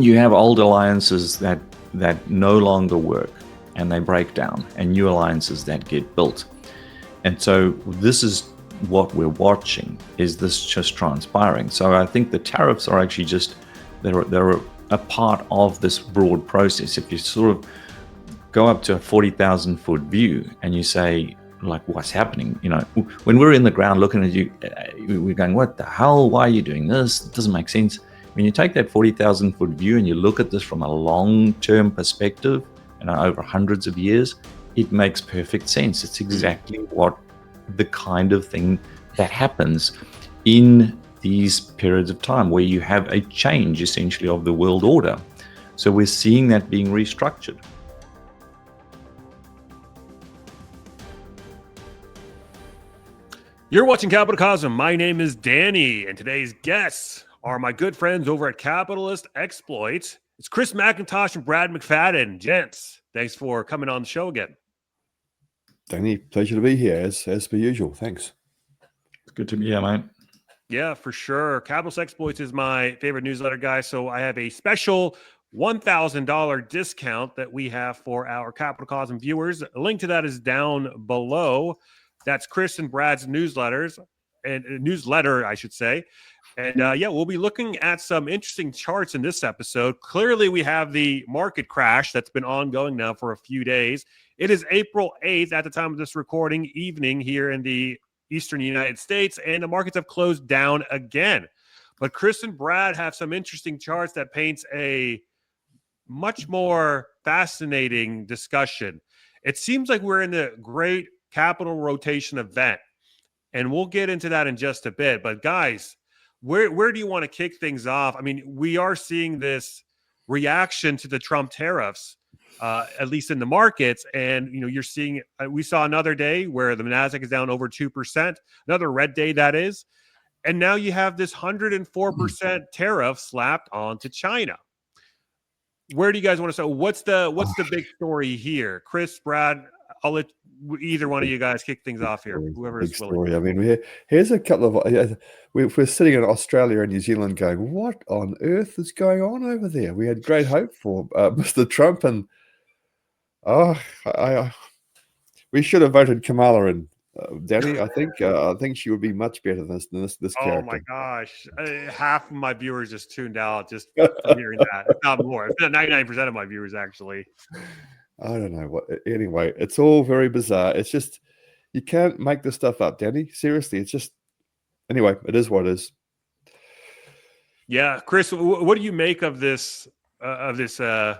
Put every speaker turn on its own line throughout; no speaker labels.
you have old alliances that no longer work and they break down, and new alliances that get built. And so this is what we're watching. Is this just transpiring? So I think the tariffs are actually just they're a part of this broad process. If you sort of go up to a 40,000 foot view and you say, like, what's happening? When we're in the ground looking at you, we're going, what the hell? Why are you doing this? It doesn't make sense. When you take that 40,000 foot view and you look at this from a long-term perspective, over hundreds of years, it makes perfect sense. It's exactly what the kind of thing that happens in these periods of time where you have a change essentially of the world order. So we're seeing that being restructured.
You're watching Capital Cosm. My name is Danny, and today's guests are my good friends over at Capitalist Exploit. It's Chris Macintosh and Brad McFadden. Gents, thanks for coming on the show again.
Danny, pleasure to be here, as per usual. Thanks.
It's good to be here, mate.
Yeah, for sure. Capitalist Exploits is my favorite newsletter, guys. So I have a special $1,000 discount that we have for our Capital Cosm viewers. A link to that is down below. That's Chris and Brad's newsletter, I should say. And we'll be looking at some interesting charts in this episode. Clearly, we have the market crash that's been ongoing now for a few days. It is April 8th at the time of this recording, evening here in the eastern United States, and the markets have closed down again. But Chris and Brad have some interesting charts that paints a much more fascinating discussion. It seems like we're in the great capital rotation event, and we'll get into that in just a bit. But guys, where do you want to kick things off? I mean, we are seeing this reaction to the Trump tariffs, at least in the markets. And, you're seeing, we saw another day where the NASDAQ is down over 2%, another red day that is. And now you have this 104% tariff slapped onto China. Where do you guys want to start? What's the big story here? Chris, Brad, I'll let either one of you guys kick things off here. Whoever is willing.
Story. I mean, here's a couple of. We're sitting in Australia and New Zealand, going, "What on earth is going on over there?" We had great hope for Mr. Trump, and we should have voted Kamala in. Danny, I think she would be much better than this character.
Oh my gosh, half of my viewers just tuned out just from hearing that. If not more, 99% of my viewers actually.
I don't know what. Anyway, it's all very bizarre. It's just you can't make this stuff up, Danny. Seriously, it's just anyway. It is what it is.
Yeah, Chris, what do you make of this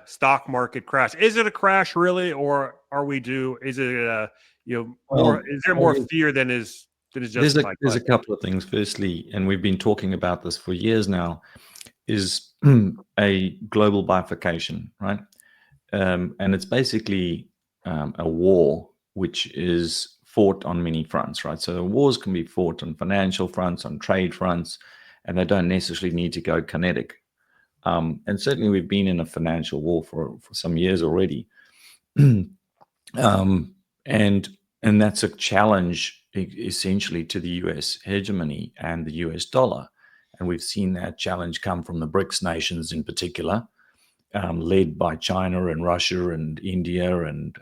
stock market crash? Is it a crash really, or are we due? Is it is there more fear than is justified?
There's a couple of things. Firstly, and we've been talking about this for years now, is a global bifurcation, right? And it's basically a war which is fought on many fronts, right? So the wars can be fought on financial fronts, on trade fronts, and they don't necessarily need to go kinetic. And certainly we've been in a financial war for some years already. And that's a challenge essentially to the US hegemony and the US dollar. And we've seen that challenge come from the BRICS nations in particular, led by China and Russia and India and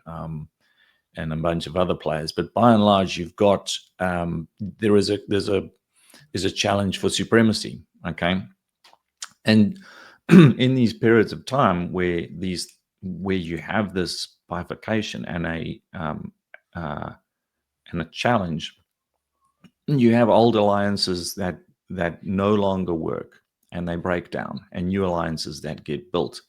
a bunch of other players. But by and large, you've got there's a challenge for supremacy. Okay, and in these periods of time where you have this bifurcation and a challenge, you have old alliances that no longer work and they break down, and new alliances that get built.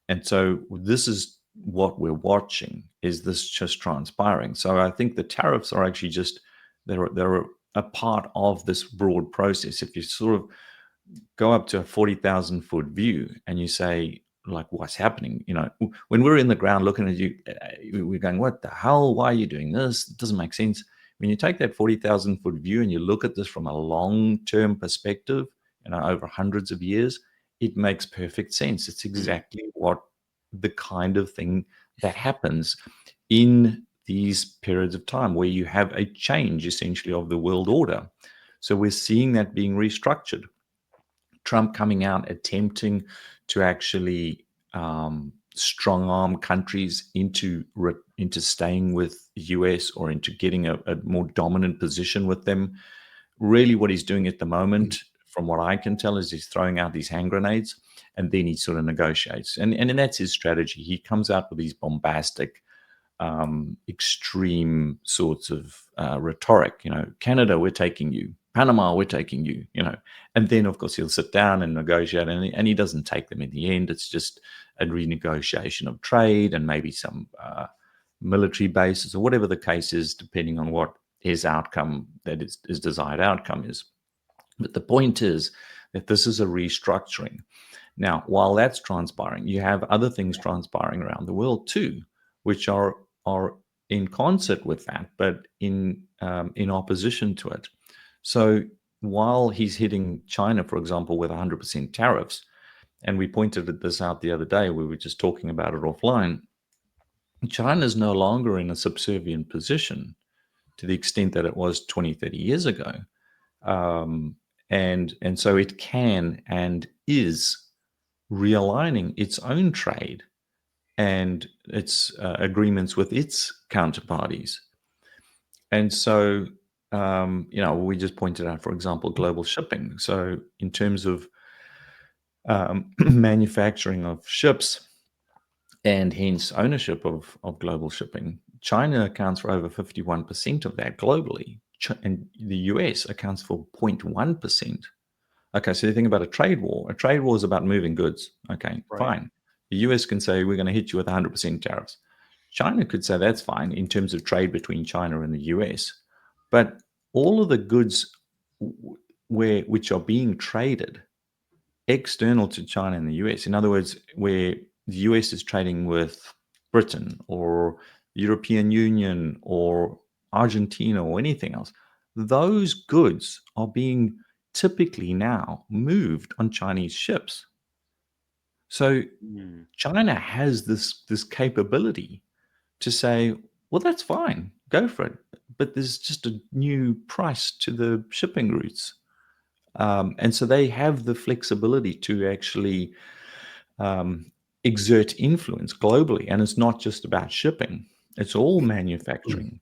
And so this is what we're watching. Is this just transpiring? So I think the tariffs are actually just they're a part of this broad process. If you sort of go up to a 40,000 foot view and you say, like, what's happening? When we're in the ground looking at you, we're going, what the hell? Why are you doing this? It doesn't make sense. When you take that 40,000 foot view and you look at this from a long-term perspective, over hundreds of years, it makes perfect sense. It's exactly what the kind of thing that happens in these periods of time where you have a change essentially of the world order. So we're seeing that being restructured. Trump coming out attempting to actually strong arm countries into staying with the US or into getting a more dominant position with them. Really, what he's doing at the moment, from what I can tell, is he's throwing out these hand grenades, and then he sort of negotiates. And that's his strategy. He comes out with these bombastic, extreme sorts of rhetoric. Canada, we're taking you. Panama, we're taking you. And then, of course, he'll sit down and negotiate, and he doesn't take them in the end. It's just a renegotiation of trade and maybe some military bases or whatever the case is, depending on what his outcome, that is his desired outcome is. But the point is that this is a restructuring. Now, while that's transpiring, you have other things transpiring around the world too, which are in concert with that, but in opposition to it. So while he's hitting China, for example, with 100% tariffs, and we pointed this out the other day, we were just talking about it offline, China is no longer in a subservient position to the extent that it was 20, 30 years ago. And so it can and is realigning its own trade and its agreements with its counterparties. And so, we just pointed out, for example, global shipping. So in terms of manufacturing of ships and hence ownership of global shipping, China accounts for over 51% of that globally, and the US accounts for 0.1%. Okay, so you think about a trade war. A trade war is about moving goods. Okay,
Right.
fine. The US can say, we're going to hit you with 100% tariffs. China could say that's fine in terms of trade between China and the US. But all of the goods which are being traded external to China and the US, in other words, where the US is trading with Britain or the European Union or Argentina or anything else, those goods are being typically now moved on Chinese ships. So China has this capability to say, well, that's fine, go for it. But there's just a new price to the shipping routes. And so they have the flexibility to actually exert influence globally. And it's not just about shipping, it's all manufacturing.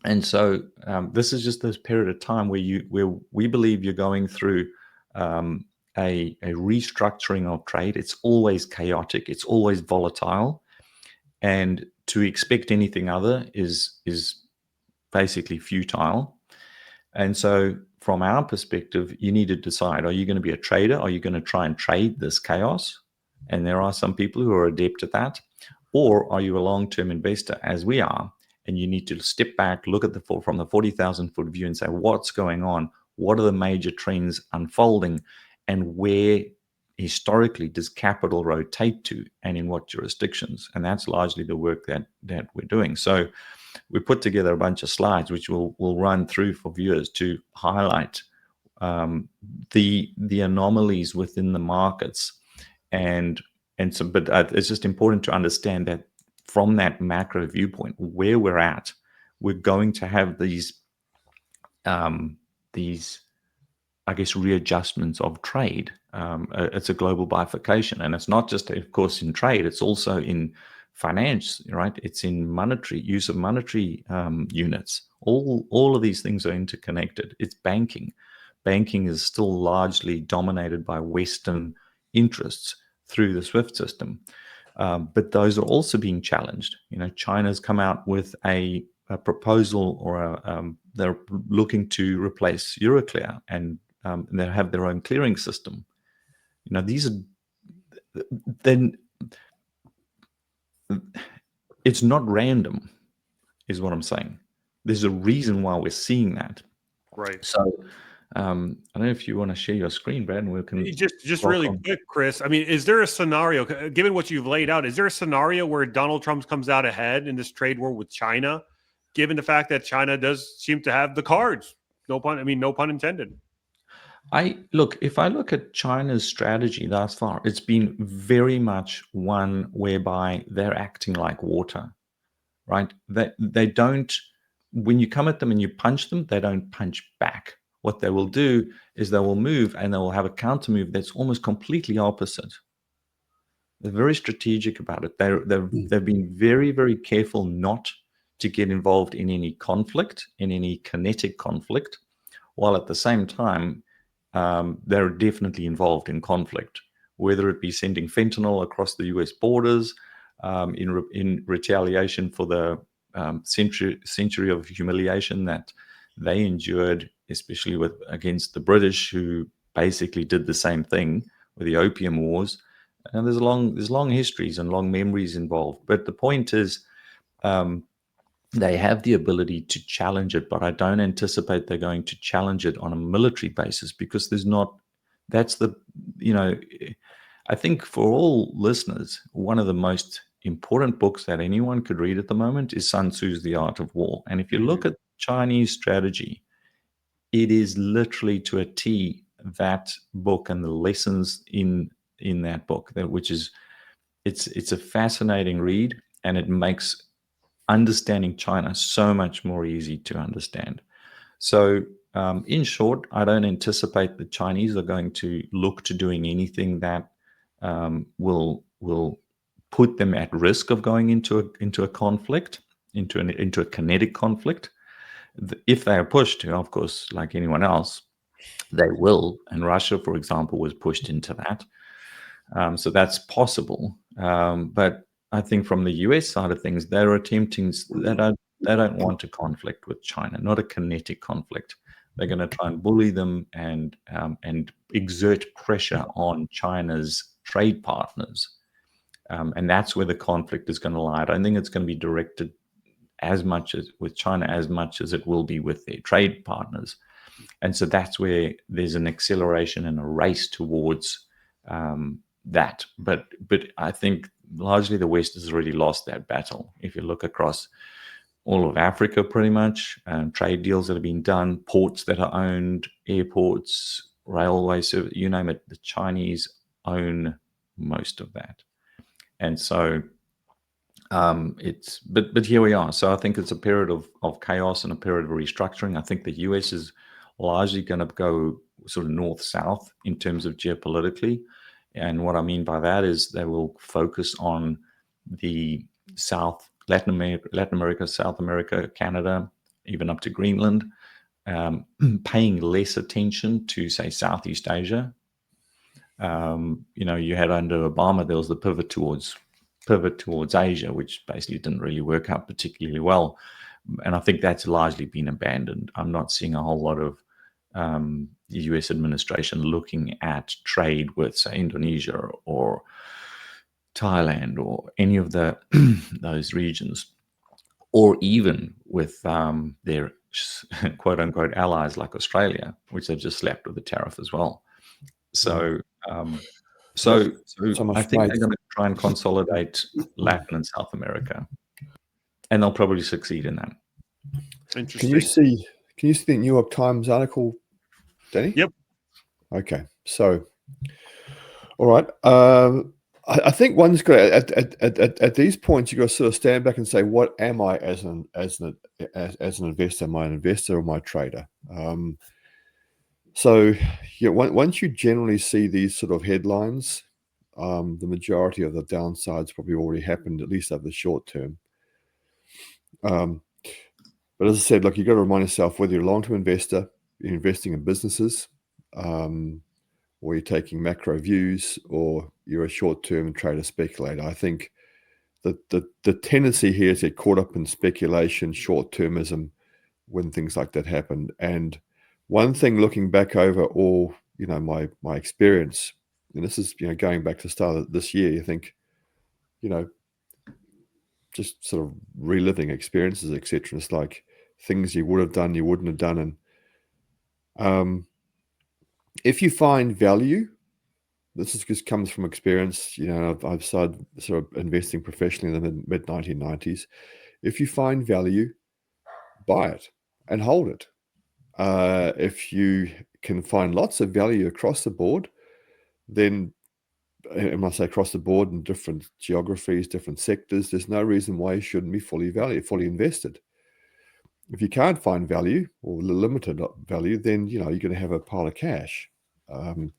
And so this is just this period of time where we believe you're going through a restructuring of trade. It's always chaotic, it's always volatile. And to expect anything other is basically futile. And so from our perspective, you need to decide, are you going to be a trader? Are you going to try and trade this chaos? And there are some people who are adept at that. Or are you a long-term investor, as we are, and you need to step back, look at from the 40,000-foot view and say, what's going on? What are the major trends unfolding? And where historically does capital rotate to, and in what jurisdictions? And that's largely the work that we're doing. So we put together a bunch of slides which we'll run through for viewers to highlight the anomalies within the markets, and so. But it's just important to understand that from that macro viewpoint, where we're at, we're going to have these I guess readjustments of trade. It's a global bifurcation, and it's not just, of course, in trade. It's also in finance, right? It's in monetary use of monetary units. All of these things are interconnected. It's banking. Banking is still largely dominated by Western interests through the SWIFT system, but those are also being challenged. China's come out with a proposal, or they're looking to replace Euroclear, and they have their own clearing system. These are then. It's not random, is what I'm saying. There's a reason why we're seeing that.
Right.
So I don't know if you want to share your screen, Brad, and we can
just really quick, Chris. I mean, is there a scenario, given what you've laid out, is there a scenario where Donald Trump comes out ahead in this trade war with China, given the fact that China does seem to have the cards? No pun intended.
If I look at China's strategy thus far, it's been very much one whereby they're acting like water, right? They don't, when you come at them and you punch them, they don't punch back. what they will do is they will move and they will have a counter move that's almost completely opposite. They're very strategic about it. They've been very, very careful not to get involved in any conflict, in any kinetic conflict, while at the same time, they're definitely involved in conflict, whether it be sending fentanyl across the US borders in retaliation for the century of humiliation that they endured, especially against the British, who basically did the same thing with the Opium Wars. And there's long histories and long memories involved. But the point is, they have the ability to challenge it, but I don't anticipate they're going to challenge it on a military basis, because I think for all listeners, one of the most important books that anyone could read at the moment is Sun Tzu's The Art of War. And if you look at Chinese strategy, it is literally to a T that book and the lessons in that book, which is it's a fascinating read, and it makes understanding China so much more easy to understand. So in short, I don't anticipate the Chinese are going to look to doing anything that will put them at risk of going into a conflict, into a kinetic conflict. If they are pushed to, of course, like anyone else, they will. And Russia, for example, was pushed into that. So that's possible. But I think from the US side of things, they're attempting, they don't want a conflict with China, not a kinetic conflict. They're going to try and bully them and exert pressure on China's trade partners. And that's where the conflict is going to lie. I don't think it's going to be directed as much as with China as much as it will be with their trade partners. And so that's where there's an acceleration and a race towards that. But I think largely the West has already lost that battle. If you look across all of Africa, pretty much, trade deals that have been done, ports that are owned, airports, railways, you name it, the Chinese own most of that. And so but here we are. So I think it's a period of chaos and a period of restructuring. I think the US is largely going to go sort of north-south in terms of geopolitically. And what I mean by that is they will focus on the South, Latin America, South America, Canada, even up to Greenland, paying less attention to, say, Southeast Asia. You had under Obama, there was the pivot towards Asia, which basically didn't really work out particularly well. And I think that's largely been abandoned. I'm not seeing a whole lot of the US administration looking at trade with, say, Indonesia or Thailand or any of those regions, or even with their quote unquote allies like Australia, which they've just slapped with a tariff as well. So I think they're going to try and consolidate Latin and South America, and they'll probably succeed in that.
Interesting.
Can you see the New York Times article, Danny?
Yep.
Okay. So, all right. I think one's got at these points you got to sort of stand back and say, what am I as an investor? Am I an investor or am I a trader? So once you generally see these sort of headlines, the majority of the downsides probably already happened, at least over the short term. But as I said, look, you've got to remind yourself whether you're a long-term investor, you're investing in businesses, or you're taking macro views, or you're a short-term trader speculator. I think that the tendency here is to get caught up in speculation, short-termism, when things like that happen. And one thing, looking back over all my experience, and this is going back to the start of this year, you think, just sort of reliving experiences, etc. It's like things you would have done, you wouldn't have done, and if you find value, this is just comes from experience. I've started sort of investing professionally in the mid 1990s. If you find value, buy it and hold it. If you can find lots of value across the board, then, and I say across the board in different geographies, different sectors, there's no reason why you shouldn't be fully invested. If you can't find value or limited value, then you're going to have a pile of cash, and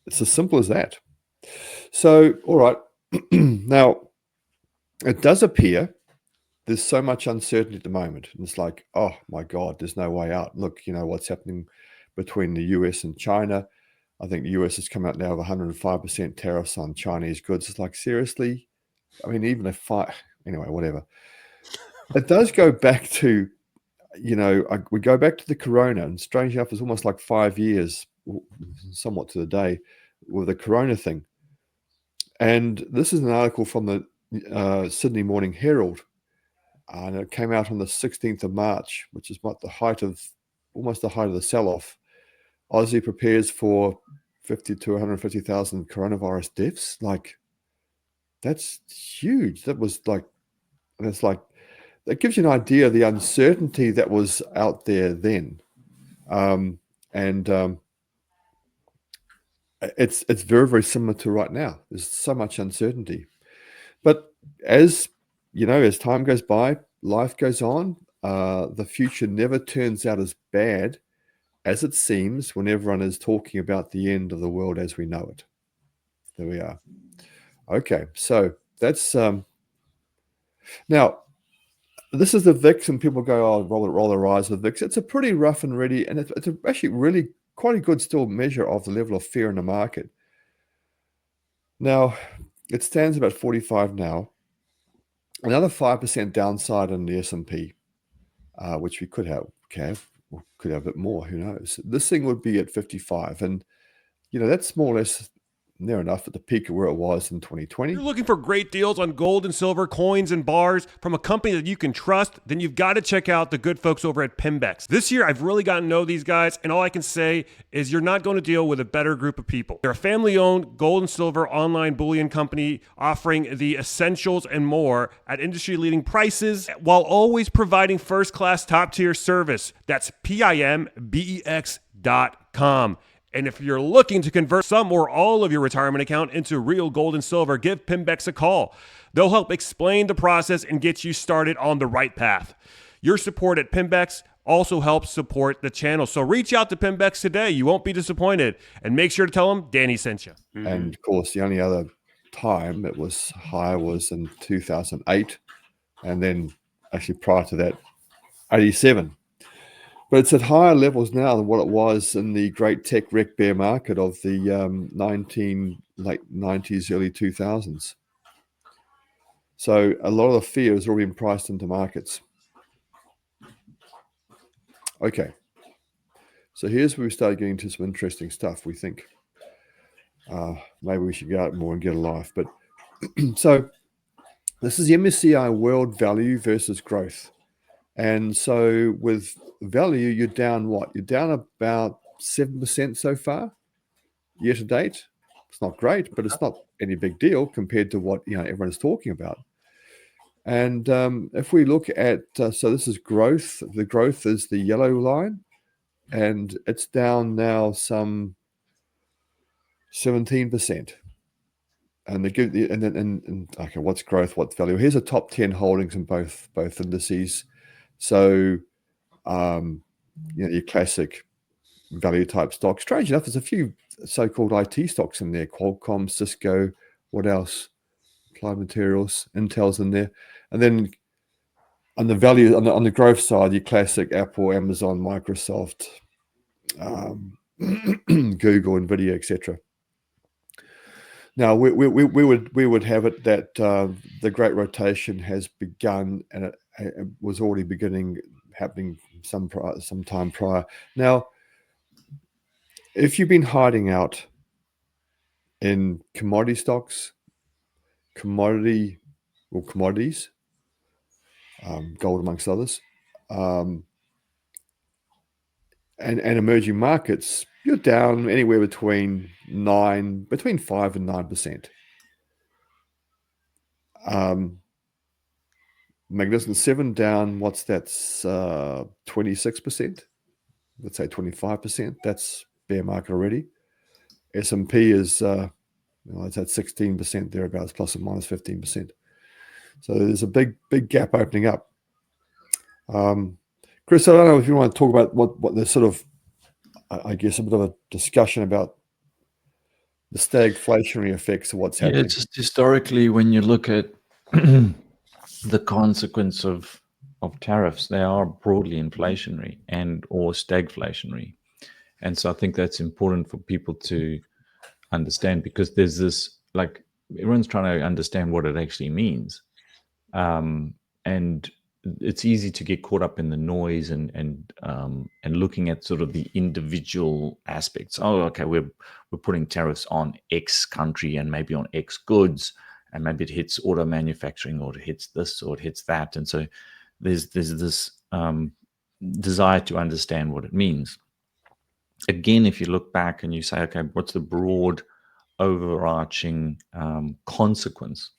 it's as simple as that. So, all right, now it does appear there's so much uncertainty at the moment, and it's like, oh my God, there's no way out. Look, what's happening between the US and China. I think the US has come out now with 105% tariffs on Chinese goods. It's like, seriously? I mean, even if anyway, whatever. It does go back to, we go back to the corona, and strange enough, it's almost like 5 years, somewhat to the day, with the corona thing. And this is an article from the Sydney Morning Herald, and it came out on the 16th of March, which is almost the height of the sell-off. Aussie prepares for 50 to 150,000 coronavirus deaths. Like, that's huge. That was like, and it's like, that gives you an idea of the uncertainty that was out there then. It's very, very similar to right now. There's so much uncertainty. But as time goes by, life goes on. The future never turns out as bad as it seems when everyone is talking about the end of the world as we know it. There we are. Okay, so that's now. This is the VIX, and people go, "Oh, roll their eyes with the VIX." It's a pretty rough and ready, and it's actually really quite a good still measure of the level of fear in the market. Now, it stands about 45 now. Another 5% downside in the S&P, which we could have a bit more. Who knows? This thing would be at 55, and that's more or less near enough at the peak of where it was in 2020.
If you're looking for great deals on gold and silver, coins and bars from a company that you can trust, then you've got to check out the good folks over at Pimbex. This year, I've really gotten to know these guys, and all I can say is you're not going to deal with a better group of people. They're a family-owned gold and silver online bullion company offering the essentials and more at industry-leading prices while always providing first-class top-tier service. That's PIMBEX.com. And if you're looking to convert some or all of your retirement account into real gold and silver, give Pimbex a call. They'll help explain the process and get you started on the right path. Your support at Pimbex also helps support the channel. So reach out to Pimbex today. You won't be disappointed. And make sure to tell them Danny sent you.
And of course, the only other time it was higher was in 2008. And then actually prior to that, 87. But it's at higher levels now than what it was in the great tech wreck bear market of the late 90s, early 2000s. So a lot of the fear has already been priced into markets. Okay. So here's where we start getting into some interesting stuff, we think. Maybe we should go out more and get a life. But so this is the MSCI World Value versus Growth. And so with value, you're down what? You're down about 7% so far, year to date. It's not great, but it's not any big deal compared to what everyone is talking about. And if we look at, so this is growth. The growth is the yellow line, and it's down now some 17%. And they give and okay, what's growth? What's value? Here's a top 10 holdings in both indices. So, your classic value type stocks. Strange enough, there's a few so-called IT stocks in there: Qualcomm, Cisco, what else? Applied Materials, Intel's in there, and then on the value on the growth side, your classic Apple, Amazon, Microsoft, Google, Nvidia, etc. Now we would have it that the Great Rotation has begun, and it was already happening some time prior. Now, if you've been hiding out in commodity stocks, commodities, gold amongst others, and emerging markets, you're down anywhere between 5 and 9%. Magnificent 7 down, what's that? 26%. Let's say 25%. That's bear market already. S&P is it's at 16% thereabouts, plus or minus 15%. So there's a big gap opening up. Chris, I don't know if you want to talk about what the sort of, I guess, a bit of a discussion about the stagflationary effects of what's
Yeah,
happening.
it's just historically when you look at the consequence of tariffs, they are broadly inflationary and or stagflationary. And so I think that's important for people to understand, because there's this, like, everyone's trying to understand what it actually means. And it's easy to get caught up in the noise and looking at sort of the individual aspects. Oh, okay, we're putting tariffs on X country and maybe on X goods, and maybe it hits auto manufacturing, or it hits this, or it hits that. And so there's this desire to understand what it means. Again, if you look back and you say, okay, what's the broad overarching consequence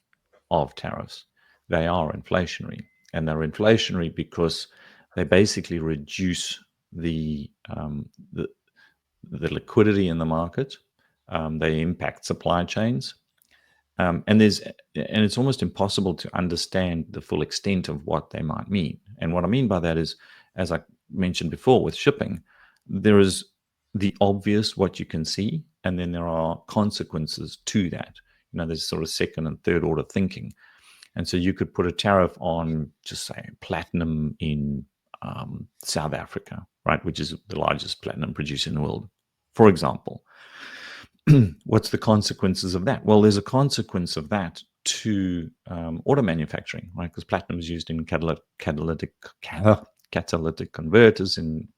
of tariffs? They are inflationary, and they're inflationary because they basically reduce the liquidity in the market. They impact supply chains, and it's almost impossible to understand the full extent of what they might mean. And what I mean by that is, as I mentioned before with shipping, there is the obvious, what you can see, and then there are consequences to that. There's sort of second and third order thinking. And so you could put a tariff on, just say, platinum in South Africa, right, which is the largest platinum producer in the world, for example. What's the consequences of that? Well, there's a consequence of that to auto manufacturing, right? Because platinum is used in catalytic converters in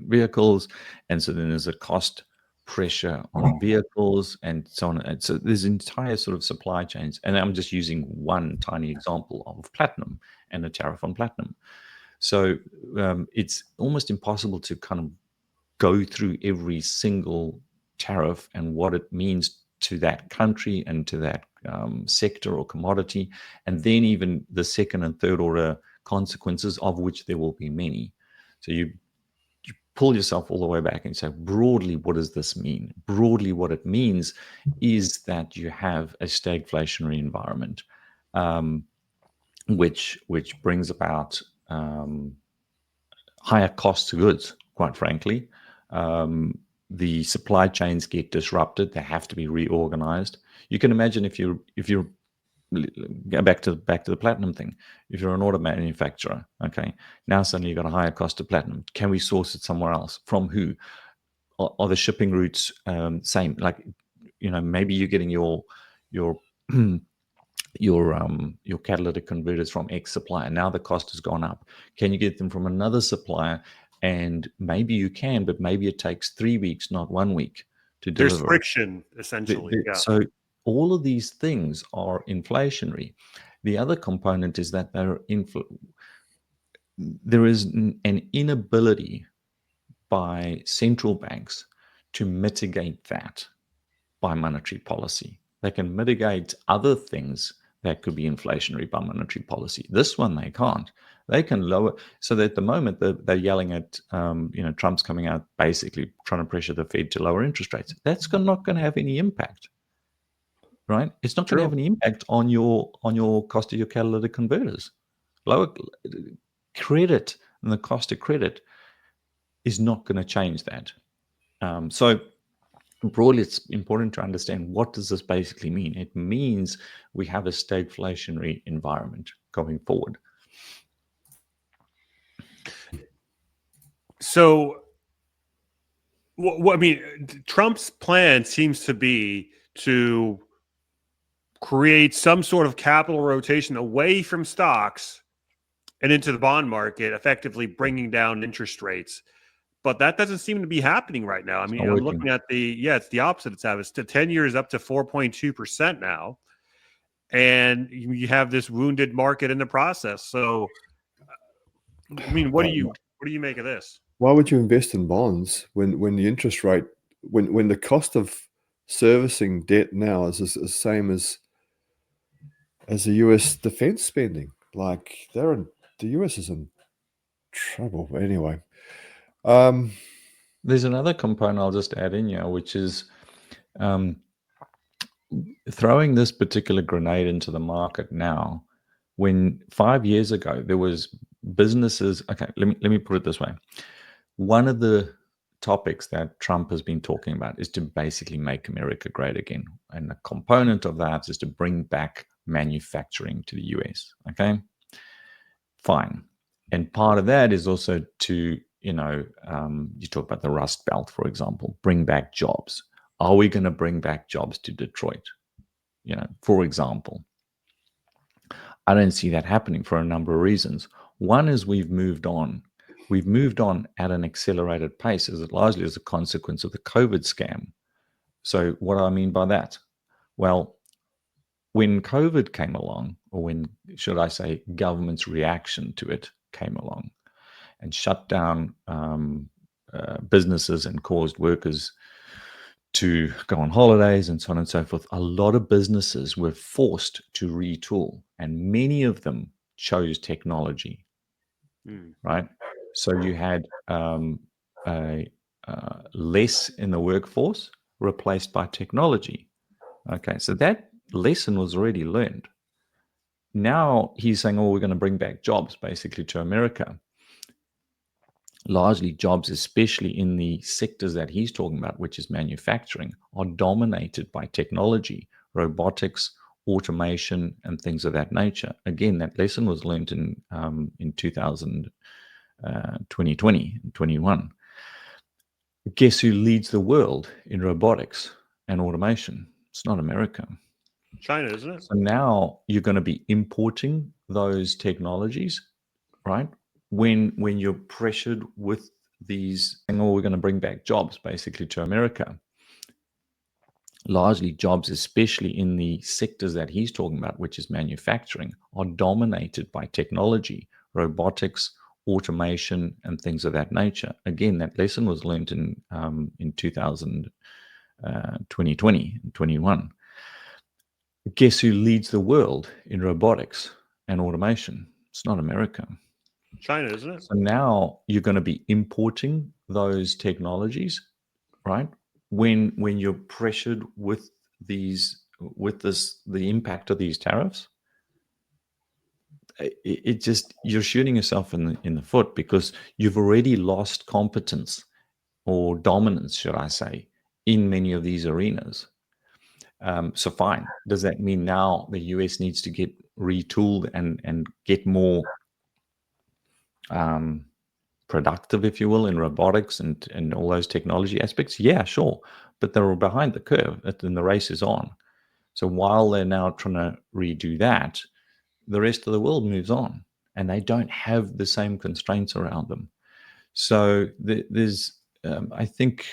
vehicles, and so then there's a cost pressure on vehicles and so on. And so there's entire sort of supply chains, and I'm just using one tiny example of platinum and a tariff on platinum. So it's almost impossible to kind of go through every single tariff and what it means to that country and to that sector or commodity, and then even the second and third order consequences, of which there will be many. So you pull yourself all the way back and say, broadly, what does this mean? Broadly, what it means is that you have a stagflationary environment, which brings about higher costs of goods, quite frankly. The supply chains get disrupted; they have to be reorganized. You can imagine if you're go back to the platinum thing. If you're an auto manufacturer, okay, now suddenly you've got a higher cost of platinum. Can we source it somewhere else? From who? Are the shipping routes same? Like, maybe you're getting your catalytic converters from X supplier. Now the cost has gone up. Can you get them from another supplier? And maybe you can, but maybe it takes 3 weeks, not 1 week, to deliver.
There's friction, essentially. Yeah.
So all of these things are inflationary. The other component is that there is an inability by central banks to mitigate that by monetary policy. They can mitigate other things that could be inflationary by monetary policy. This one they can't. They can lower. So that at the moment they're yelling at, Trump's coming out basically trying to pressure the Fed to lower interest rates. That's not going to have any impact, right? It's not going to have any impact on your cost of your catalytic converters. Lower credit and the cost of credit is not going to change that. So broadly, it's important to understand, what does this basically mean? It means we have a stagflationary environment going forward.
So, I mean, Trump's plan seems to be to create some sort of capital rotation away from stocks and into the bond market, effectively bringing down interest rates. But that doesn't seem to be happening right now. I mean, I'm looking at it's the opposite. It's to 10 years up to 4.2% now. And you have this wounded market in the process. So, I mean, what do you make of this?
Why would you invest in bonds when the interest rate, when the cost of servicing debt now is the same as the US defense spending? Like, the US is in trouble. But anyway,
there's another component I'll just add in here, which is throwing this particular grenade into the market now When 5 years ago there was businesses. Okay, let me put it this way. One of the topics that Trump has been talking about is to basically make America great again, and a component of that is to bring back manufacturing to the US. Okay, fine. And part of that is also to, you talk about the Rust Belt, for example, bring back jobs. Are we going to bring back jobs to Detroit? For example, I don't see that happening for a number of reasons. One is we've moved on. We've moved on at an accelerated pace, largely as a consequence of the COVID scam. So what do I mean by that? Well, when COVID came along, or when, should I say, government's reaction to it came along and shut down businesses and caused workers to go on holidays and so on and so forth, a lot of businesses were forced to retool, and many of them chose technology, right? So you had less in the workforce replaced by technology. Okay, so that lesson was already learned. Now he's saying, oh, we're going to bring back jobs basically to America. Largely jobs, especially in the sectors that he's talking about, which is manufacturing, are dominated by technology, robotics, automation, and things of that nature. Again, that lesson was learned in 2020 and 21. Guess who leads the world in robotics and automation? It's not America.
China, isn't it?
So now you're going to be importing those technologies, right? When you're pressured with these, oh, we're going to bring back jobs basically to America. Largely jobs, especially in the sectors that he's talking about, which is manufacturing, are dominated by technology, robotics, automation, and things of that nature. Again, that lesson was learned in 2020 and 21. Guess who leads the world in robotics and automation? It's not America.
China, isn't it?
So now you're going to be importing those technologies, right? When you're pressured with the impact of these tariffs, it just, you're shooting yourself in the foot, because you've already lost competence or dominance, should I say, in many of these arenas. So fine. Does that mean now the US needs to get retooled and get more productive, if you will, in robotics and all those technology aspects? Yeah, sure. But they're behind the curve and the race is on. So while they're now trying to redo that, the rest of the world moves on and they don't have the same constraints around them. So there's, I think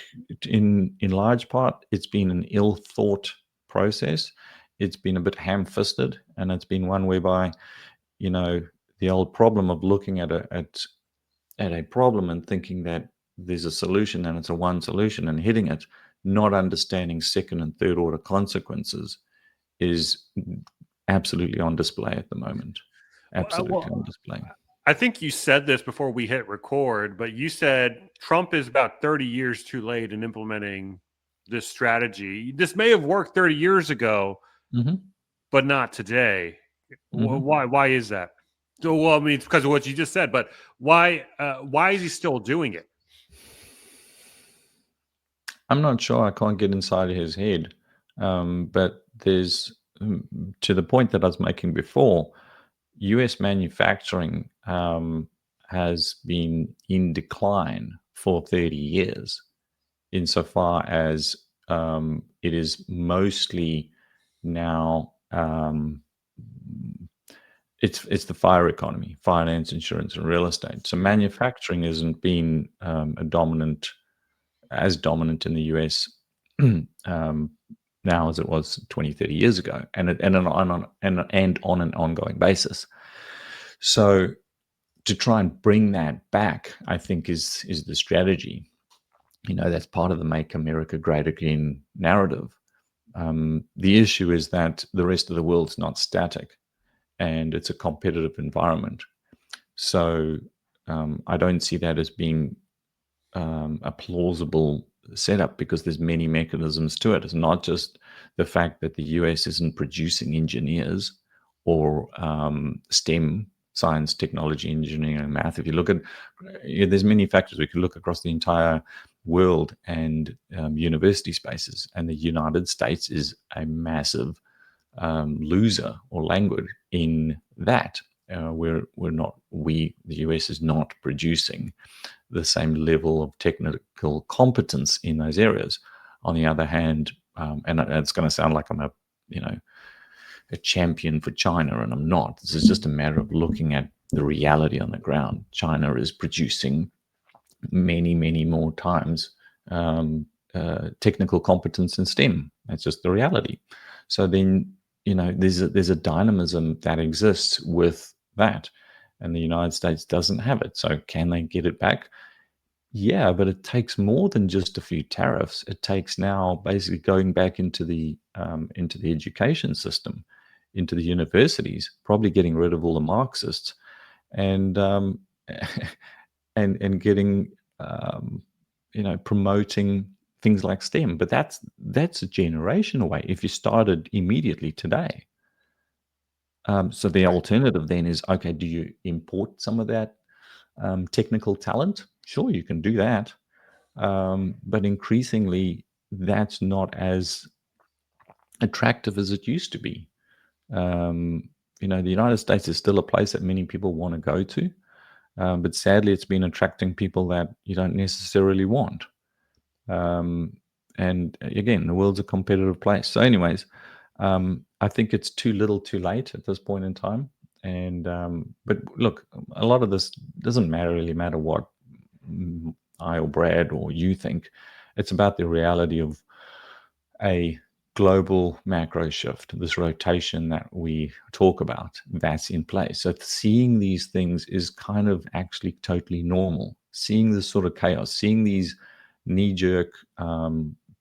in large part, it's been an ill thought process. It's been a bit ham-fisted, and it's been one whereby, the old problem of looking at a problem and thinking that there's a solution and it's a one solution and hitting it, not understanding second and third order consequences, is absolutely on display at the moment. Absolutely on display.
I think you said this before we hit record, but you said Trump is about 30 years too late in implementing this strategy. This may have worked 30 years ago, but not today. Why is that? So, well, I mean, it's because of what you just said, but why is he still doing it?
I'm not sure. I can't get inside his head. But there's, to the point that I was making before, US manufacturing has been in decline for 30 years, insofar as it is mostly now, it's the FIRE economy, finance, insurance, and real estate. So manufacturing hasn't been as dominant in the US now as it was 20, 30 years ago, and on an ongoing basis. So to try and bring that back, I think is the strategy. That's part of the Make America Great Again narrative. The issue is that the rest of the world's not static, and it's a competitive environment. So I don't see that as being a plausible setup, because there's many mechanisms to it. It's not just the fact that the US isn't producing engineers or STEM, science, technology, engineering, and math. If you look at, there's many factors. We could look across the entire world and university spaces, and the United States is a massive loser or languid in that. The US is not producing the same level of technical competence in those areas. On the other hand, and it's going to sound like I'm a champion for China, and I'm not. This is just a matter of looking at the reality on the ground. China is producing many, many more times technical competence in STEM. That's just the reality. So then, there's a dynamism that exists with that, and the United States doesn't have it. So can they get it back? Yeah, but it takes more than just a few tariffs. It takes now basically going back into the education system, into the universities, probably getting rid of all the Marxists, and and getting promoting things like STEM. But that's a generation away. If you started immediately today, so the alternative then is, okay, do you import some of that technical talent? Sure, you can do that. But increasingly, that's not as attractive as it used to be. The United States is still a place that many people want to go to, but sadly, it's been attracting people that you don't necessarily want. And again, the world's a competitive place. So, anyways, I think it's too little, too late at this point in time. And but look, a lot of this doesn't really matter what I or Brad or you think. It's about the reality of a global macro shift, this rotation that we talk about, that's in place. So seeing these things is kind of actually totally normal. Seeing this sort of chaos, seeing these knee-jerk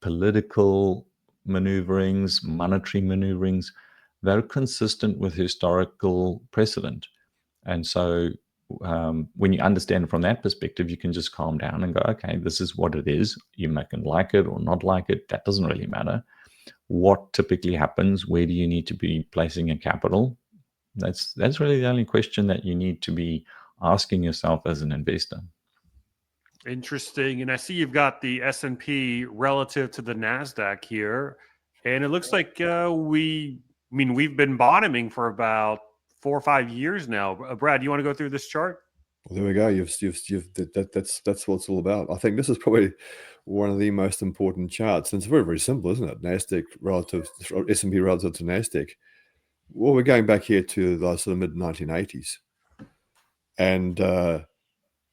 political maneuverings, monetary maneuverings, they're consistent with historical precedent. And so when you understand from that perspective, you can just calm down and go, okay, this is what it is. You can like it or not like it. That doesn't really matter. What typically happens? Where do you need to be placing your capital? That's really the only question that you need to be asking yourself as an investor.
Interesting. And I see you've got the S&P relative to the NASDAQ here. And it looks like we've been bottoming for about 4 or 5 years now. Brad, do you want to go through this chart?
Well, there we go. That's what it's all about. I think this is probably one of the most important charts. And it's very, very simple, isn't it? NASDAQ relative, S&P relative to NASDAQ. Well, we're going back here to the sort of mid-1980s. And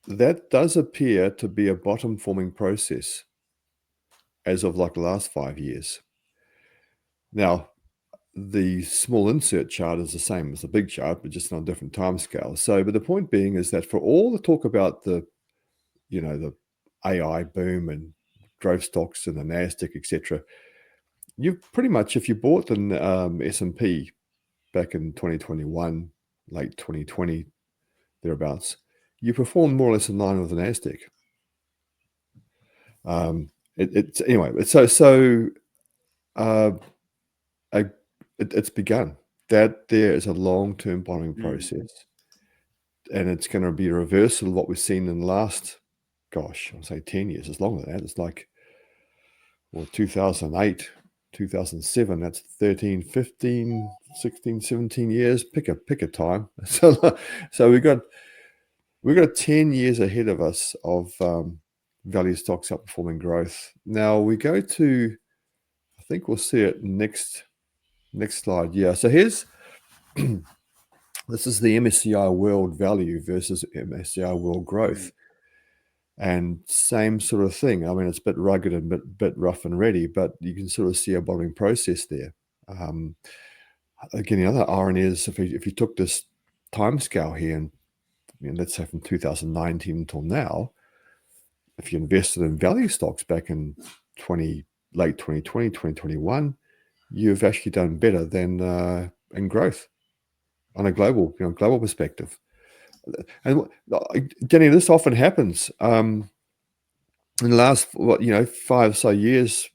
that does appear to be a bottom-forming process as of like the last 5 years. Now, the small insert chart is the same as the big chart, but just on a different time scale. So, but the point being is that for all the talk about the AI boom and growth stocks and the NASDAQ, etc., you pretty much, if you bought the S&P back in 2021, late 2020, thereabouts, you performed more or less in line with the NASDAQ. It's begun. That there is a long-term bottoming process, and it's going to be a reversal of what we've seen in the last, I'll say 10 years. It's longer than that. It's like, 2008, 2007. That's 13, 15, 16, 17 years. Pick a time. So we've got 10 years ahead of us of value stocks outperforming growth. Now we go to, I think we'll see it next slide. Yeah. So here's, this is the MSCI World Value versus MSCI World Growth. And same sort of thing. I mean, it's a bit rugged and a bit rough and ready, but you can sort of see a bottoming process there. Again, the other irony is if you took this time scale here, and let's say from 2019 until now, if you invested in value stocks back in late 2020, 2021, you've actually done better than in growth on a global perspective. And Jenny, this often happens in the last 5 or so years,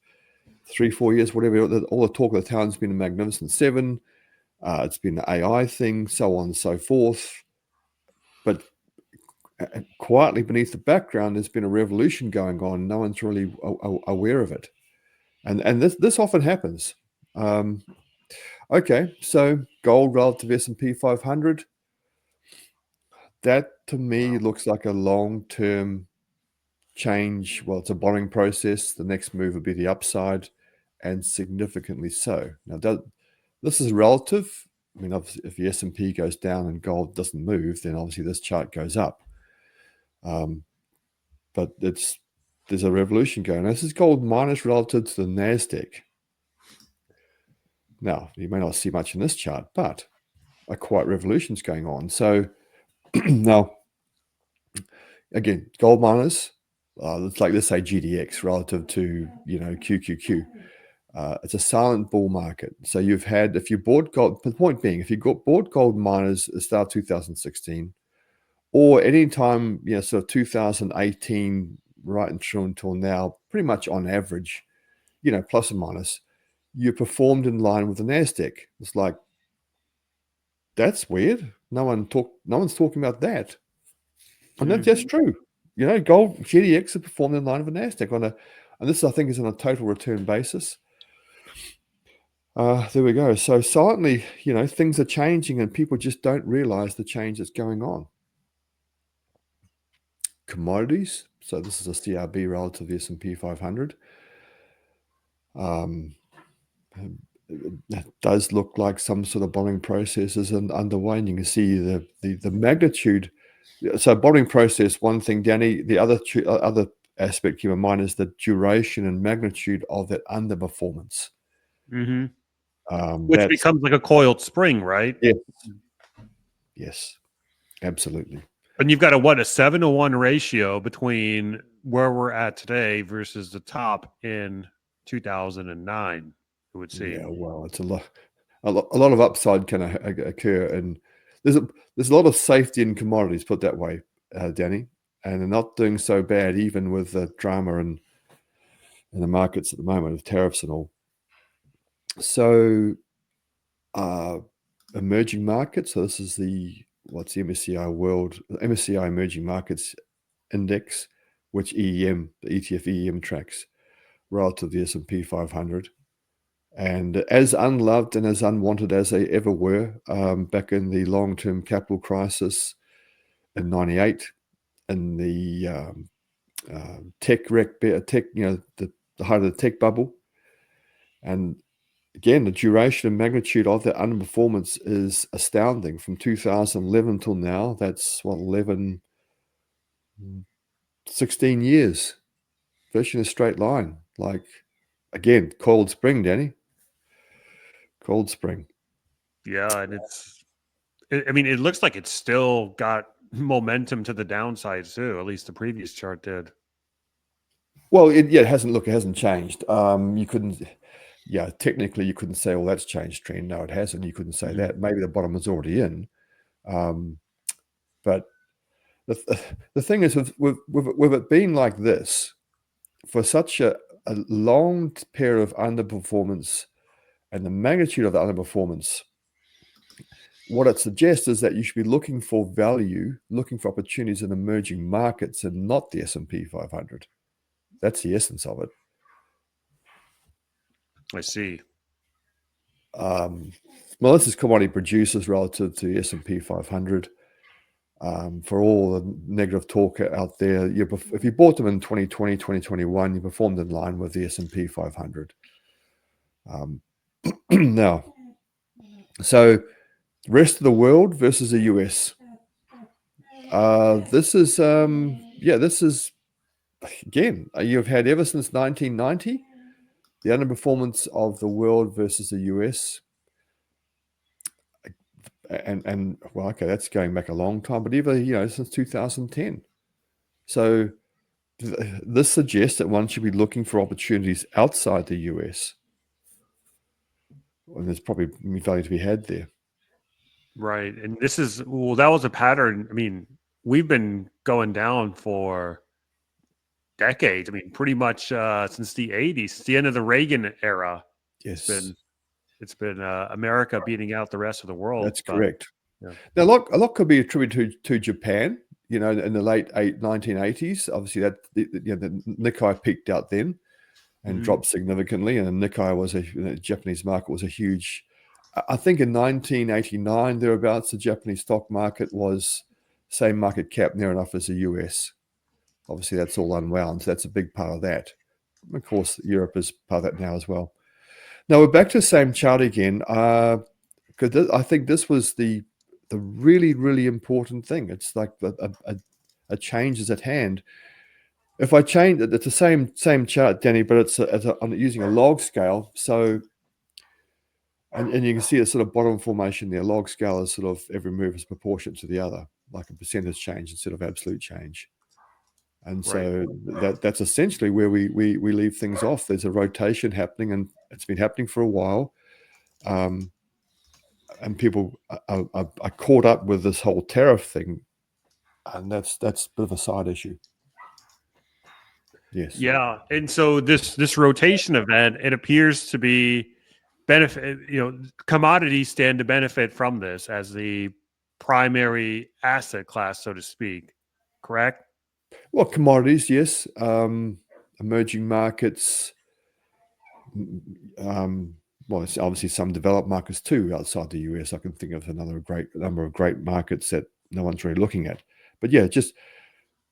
3-4 years, whatever. All the talk of the town's been a Magnificent Seven. It's been the AI thing, so on and so forth. But quietly beneath the background, there's been a revolution going on. No one's really aware of it. And this often happens. Okay, so gold relative S&P 500. That to me looks like a long-term change. Well, it's a bottoming process. The next move would be the upside, and significantly so. Now, this is relative. I mean, if the S&P goes down and gold doesn't move, then obviously this chart goes up. But there's a revolution going. This is gold minus relative to the NASDAQ. Now, you may not see much in this chart, but a quiet revolution's going on. So now, again, gold miners, it's like, let's say GDX relative to, QQQ. It's a silent bull market. So if you bought gold, the point being, if you bought gold miners at the start of 2016, or any time, sort of 2018 right through until now, pretty much on average, plus or minus, you performed in line with the NASDAQ. It's like, that's weird. No one's talking about that. And that's true. Gold GDX have performed in line with the NASDAQ and this I think is on a total return basis. There we go. So silently, things are changing and people just don't realize the change that's going on. Commodities. So this is a CRB relative to the S&P 500. It does look like some sort of bottoming process is underway, and you can see the magnitude. So bottoming process, one thing, Danny. The other aspect keep in mind is the duration and magnitude of that underperformance.
Which becomes like a coiled spring, right?
Yes, absolutely.
And you've got a 7-to-1 ratio between where we're at today versus the top in 2009. It would seem.
Yeah, well, it's a lot of upside can occur, and there's a lot of safety in commodities, put that way, Danny, and they're not doing so bad even with the drama in the markets at the moment of tariffs and all. So, emerging markets. So this is the MSCI Emerging Markets Index, which the ETF EM tracks relative to the S&P 500. And as unloved and as unwanted as they ever were back in the long-term capital crisis in '98, in the tech wreck, the height of the tech bubble, and again, the duration and magnitude of that underperformance is astounding. From 2011 till now, that's 16 years, virtually in a straight line. Like, again, coiled spring, Danny. Cold spring.
Yeah, and it looks like it's still got momentum to the downside too. At least the previous chart did.
Well, it hasn't changed. Technically you couldn't say, well, that's changed trend. No, it hasn't. You couldn't say that. Maybe the bottom is already in. But the thing is, with it being like this, for such a long period of underperformance and the magnitude of the underperformance, what it suggests is that you should be looking for value, looking for opportunities in emerging markets and not the S&P 500. That's the essence of it.
I see.
Well, this is commodity producers relative to the S&P 500. For all the negative talk out there, if you bought them in 2020, 2021, you performed in line with the S&P 500. Now, so rest of the world versus the US. This is again, you've had ever since 1990, the underperformance of the world versus the US. And well, okay, that's going back a long time, but even, since 2010. So this suggests that one should be looking for opportunities outside the US. And there's probably value to be had there.
Right. And that was a pattern. I mean, we've been going down for decades. I mean, pretty much since the 80s, the end of the Reagan era.
Yes.
It's It's been America beating out the rest of the world.
That's correct.
yeah.
Now, a lot could be attributed to Japan. You know, in the late 1980s, obviously that the Nikkei peaked out then and dropped significantly, and the Nikkei was the Japanese market was a huge. I think in 1989 thereabouts, the Japanese stock market was same market cap near enough as the US. Obviously, that's all unwound, so that's a big part of that. Of course, Europe is part of that now as well. Now we're back to the same chart again, because I think this was the really, really important thing. It's like a change is at hand. If I change it, it's the same chart, Danny, but it's using a log scale. So, and you can see a sort of bottom formation there. Log scale is sort of every move is proportionate to the other, like a percentage change instead of absolute change. And so that's essentially where we leave things off. There's a rotation happening, and it's been happening for a while. And people are caught up with this whole tariff thing, and that's a bit of a side issue. Yes.
Yeah, and so this rotation event, it appears to be benefit. Commodities stand to benefit from this as the primary asset class, so to speak. Correct?
Well, commodities, yes. Emerging markets. Well, it's obviously some developed markets too outside the US. I can think of another number of great markets that no one's really looking at. But yeah, just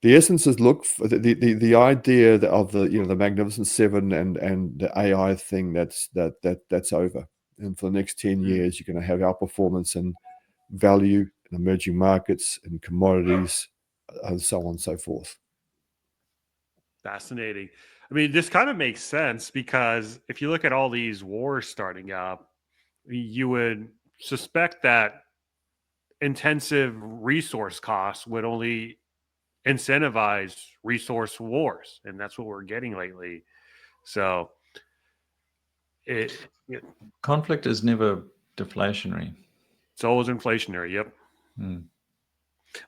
the essence is look for the idea of the Magnificent Seven and the AI thing that's over. And for the next 10 years, you're going to have outperformance in value in emerging markets and commodities and so on and so forth.
Fascinating. I mean, this kind of makes sense because if you look at all these wars starting up, you would suspect that intensive resource costs would only incentivize resource wars, and that's what we're getting lately. So,
conflict is never deflationary.
It's always inflationary. Yep.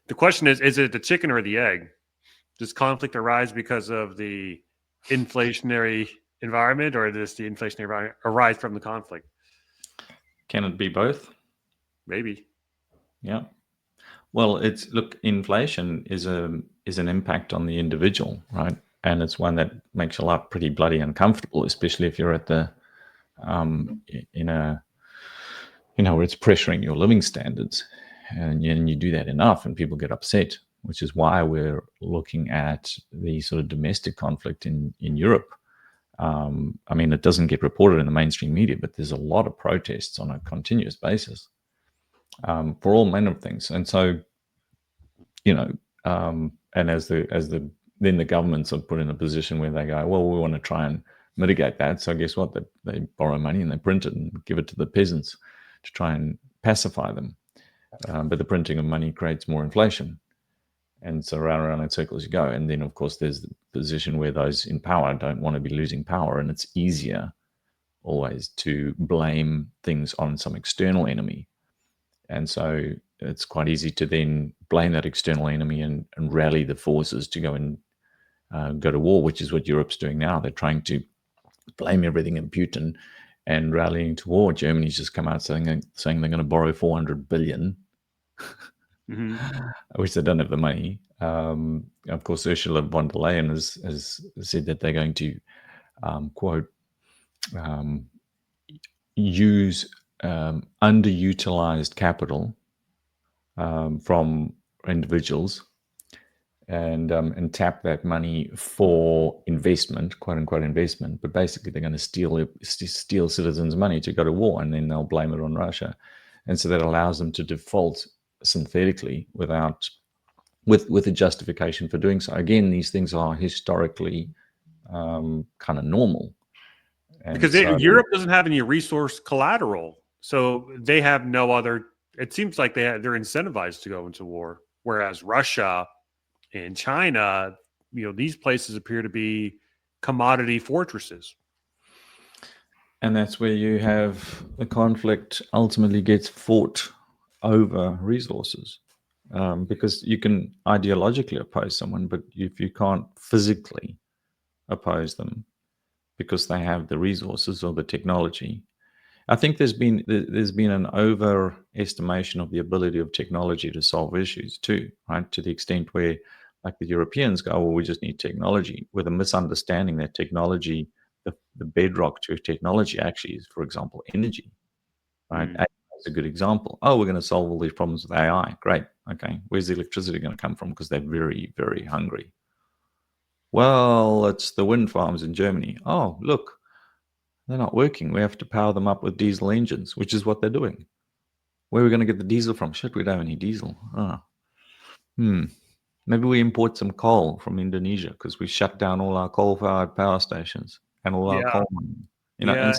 The question is it the chicken or the egg? Does conflict arise because of the inflationary environment, or does the inflationary environment arise from the conflict?
Can it be both?
Maybe.
Yeah. Well, inflation is an impact on the individual, right? And it's one that makes your life pretty bloody uncomfortable, especially if you're at the where it's pressuring your living standards, and you do that enough, and people get upset, which is why we're looking at the sort of domestic conflict in Europe. I mean, it doesn't get reported in the mainstream media, but there's a lot of protests on a continuous basis for all manner of things. And so, and then the governments are put in a position where they go, well, we want to try and mitigate that. So guess what? They borrow money and they print it and give it to the peasants to try and pacify them. But the printing of money creates more inflation. And so around in circles you go. And then, of course, there's the position where those in power don't want to be losing power. And it's easier always to blame things on some external enemy. And so it's quite easy to then blame that external enemy and rally the forces to go and go to war, which is what Europe's doing now. They're trying to blame everything on Putin and rallying to war. Germany's just come out saying they're going to borrow 400 billion. Which they don't have the money. Of course, Ursula von der Leyen has said that they're going to, quote, use underutilized capital from individuals and tap that money for investment, quote unquote investment. But basically, they're going to steal citizens' money to go to war, and then they'll blame it on Russia. And so that allows them to default synthetically with a justification for doing so. Again, these things are historically kind of normal. And
because Europe doesn't have any resource collateral, so they have no other. It seems like they're incentivized to go into war, whereas Russia and China, these places appear to be commodity fortresses.
And that's where you have the conflict ultimately gets fought over resources, because you can ideologically oppose someone, but if you can't physically oppose them because they have the resources or the technology, I think there's been an overestimation of the ability of technology to solve issues too, right? To the extent where, like, the Europeans go, well, we just need technology, with a misunderstanding that technology, the bedrock to technology actually is, for example, energy, right?
Mm.
AI is a good example. Oh, we're going to solve all these problems with AI. Great. Okay. Where's the electricity going to come from? Because they're very, very hungry. Well, it's the wind farms in Germany. Oh, look, they're not working. We have to power them up with diesel engines, which is what they're doing. Where are we going to get the diesel from? Shit, we don't have any diesel. Maybe we import some coal from Indonesia because we shut down all our coal-fired power stations and all our
Yeah.
coal mining.
Yeah.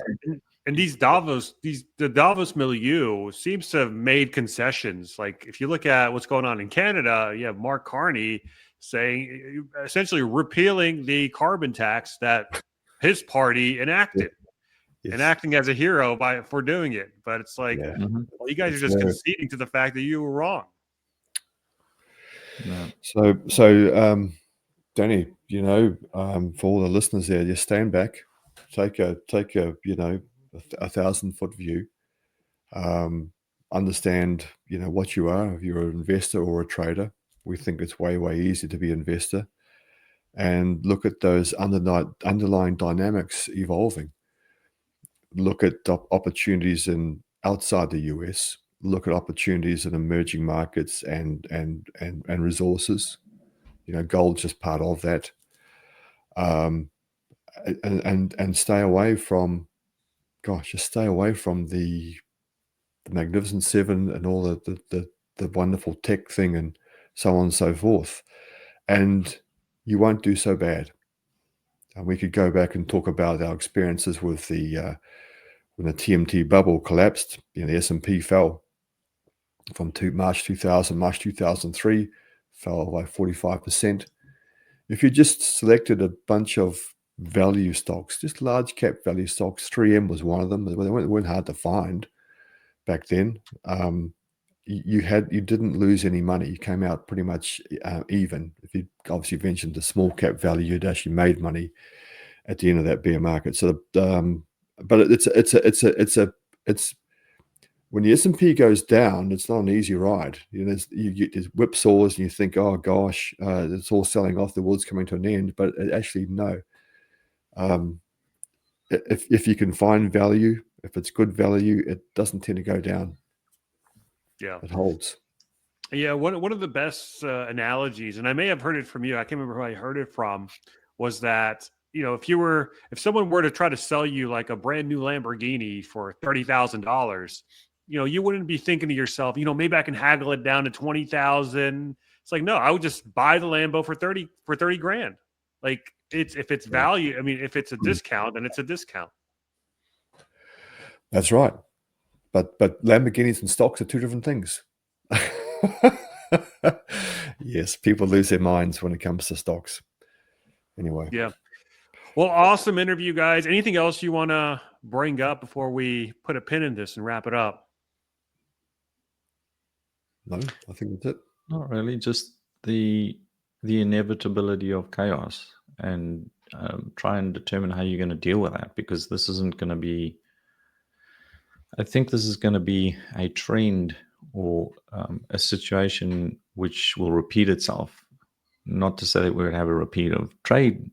And the Davos milieu seems to have made concessions. Like, if you look at what's going on in Canada, you have Mark Carney saying, essentially repealing the carbon tax that his party enacted,
Yes.
and acting as a hero for doing it. But it's like,
Yeah.
well, you guys are just conceding to the fact that you were wrong.
No.
So, Danny, for all the listeners there, just stand back, take a 1,000-foot view, understand what you are. If you're an investor or a trader, we think it's way easier to be an investor, and look at those underlying dynamics evolving. Look at opportunities outside the US. Look at opportunities in emerging markets and resources. Gold's just part of that. And stay away from, just stay away from the Magnificent Seven and all the wonderful tech thing and so on and so forth. And you won't do so bad. And we could go back and talk about our experiences with when the TMT bubble collapsed. The S&P fell from March 2000, March 2003, fell by 45%. If you just selected a bunch of value stocks, just large cap value stocks, 3M was one of them. They weren't hard to find back then. You didn't lose any money. You came out pretty much even. If you obviously mentioned the small cap value, you'd actually made money at the end of that bear market. So, but it's when the S&P goes down, it's not an easy ride. You get these whipsaws, and you think, oh gosh, it's all selling off. The world's coming to an end. But actually, no. If you can find value, if it's good value, it doesn't tend to go down.
Yeah,
it holds.
Yeah, one of the best analogies, and I may have heard it from you, I can't remember who I heard it from, was that, if someone were to try to sell you like a brand new Lamborghini for $30,000, you wouldn't be thinking to yourself, maybe I can haggle it down to 20,000. It's like, no, I would just buy the Lambo for 30 grand. Like, if it's value, I mean, if it's a discount, then it's a discount.
That's right. But Lamborghinis and stocks are two different things. Yes, people lose their minds when it comes to stocks. Anyway.
Yeah. Well, awesome interview, guys. Anything else you want to bring up before we put a pin in this and wrap it up?
No, I think that's it.
Not really. Just the inevitability of chaos, and try and determine how you're going to deal with that, because this isn't going to be. I think this is going to be a trend or a situation which will repeat itself. Not to say that we're going to have a repeat of trade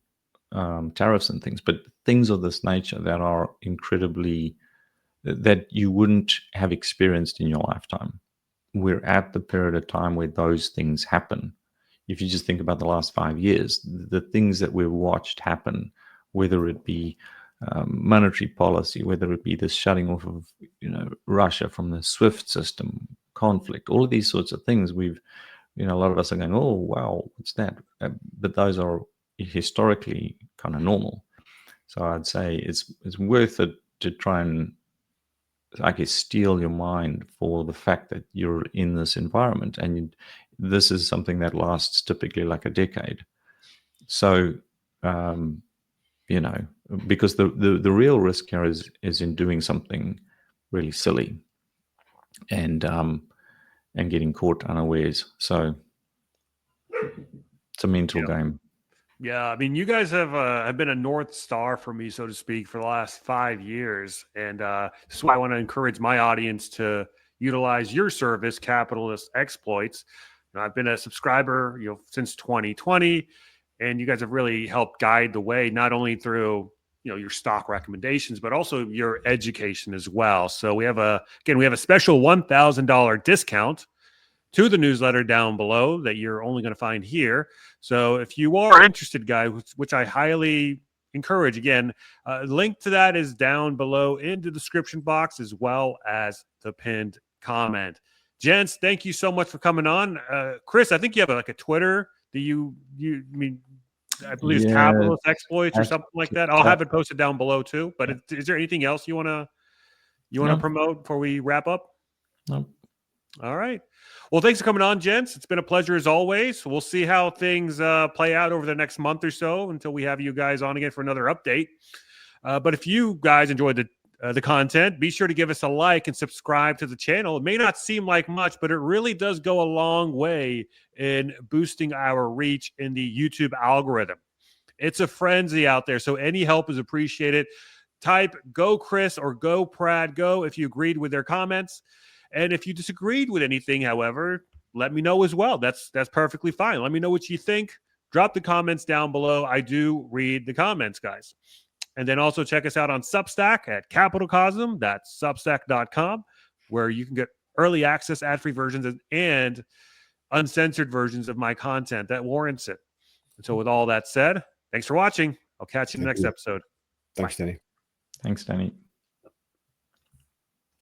tariffs and things, but things of this nature that are incredibly, that you wouldn't have experienced in your lifetime. We're at the period of time where those things happen. If you just think about the last 5 years, the things that we've watched happen, whether it be monetary policy, whether it be the shutting off of Russia from the SWIFT system, conflict, all of these sorts of things, we've a lot of us are going, oh wow, what's that? But those are historically kind of normal. So I'd say it's worth it to try and, I guess, steel your mind for the fact that you're in this environment, and this is something that lasts typically like a decade. So, because the real risk here is in doing something really silly and getting caught unawares. So it's a mental game.
Yeah, I mean, you guys have been a North Star for me, so to speak, for the last 5 years, and this is why I want to encourage my audience to utilize your service, Capitalist Exploits. I've been a subscriber, since 2020, and you guys have really helped guide the way, not only through your stock recommendations, but also your education as well. So we have a special $1,000 discount to the newsletter down below that you're only going to find here. So if you are interested, guys, which I highly encourage, again, link to that is down below in the description box as well as the pinned comment. Gents, thank you so much for coming on. Chris, I think you have a Twitter that I believe it's Capitalist Exploits or something like that. I'll have it posted down below too. But is there anything else you want to promote before we wrap up?
No.
All right. Well, thanks for coming on, gents. It's been a pleasure as always. We'll see how things play out over the next month or so until we have you guys on again for another update. But if you guys enjoyed the content, be sure to give us a like and subscribe to the channel. It may not seem like much, but it really does go a long way in boosting our reach in the YouTube algorithm. It's a frenzy out there, so any help is appreciated. Type "Go Chris" or "Go Prad Go" if you agreed with their comments. And if you disagreed with anything, however, let me know as well. That's perfectly fine. Let me know what you think. Drop the comments down below. I do read the comments, guys. And then also check us out on Substack at Capitalcosm. That's Substack.com, where you can get early access, ad-free versions, and uncensored versions of my content that warrants it. And so with all that said, thanks for watching. I'll catch you in the next episode.
Thanks, Danny.
Thanks, Danny.